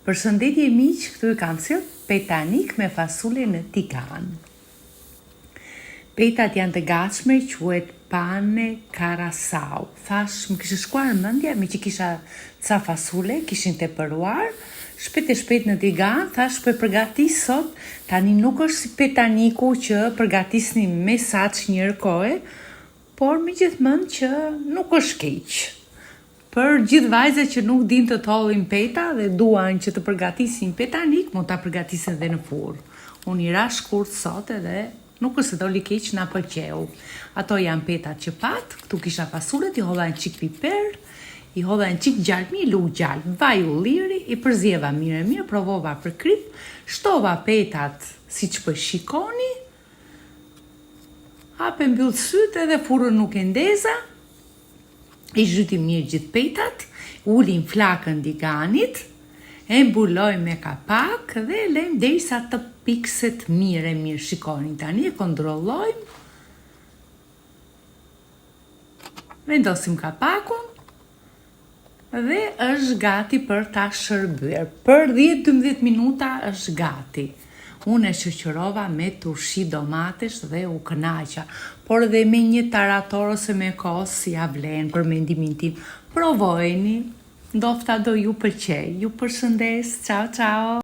Përshëndetje miq, këtu i kam sjell petanik me fasule në tigan. Petat janë të gatshme, quhet pane karasau. Thash, më kishte shkuar mendja me që kisha ca fasule, kishin tepëruar, shpejt e shpejt në tigan, thash po e përgatis sot, tani nuk është si petaniku që përgatisni me saç njërkohë, por megjithmonë që nuk është keq. Për gjithë vajzat që nuk din të thollin peta dhe duan që të përgatisin petanik, mund ta përgatisin edhe në furrë. Unë i ra shkurt sot edhe nuk është se doli keq, na pëlqeu. Ato janë petat që pat, këtu kisha fasulet, i hodha një qik piper, i hodha një qik gjalpë, lugë gjalpë, vaj ulliri, i përzjeva mirë, provova për krip, shtova petat si që për shikoni, hape mbyll syt edhe furrën nuk e ndeza, i zhytim mirë gjithë petat, ulin flakën tiganit, e mbuloj me kapak dhe lejmë derisa të pikset mirë, shikoni tani, e kontrollojmë, vendosim kapakun dhe është gati për ta shërbyer. Për 10-12 minuta është gati. Unë e shoqërova me turshi domatesh dhe u kënaqa, por edhe me një tarator ose me kos ja vlen për mendimin tim. Provojeni, ndofta do ju pëlqej. Ju përshëndes, ciao ciao.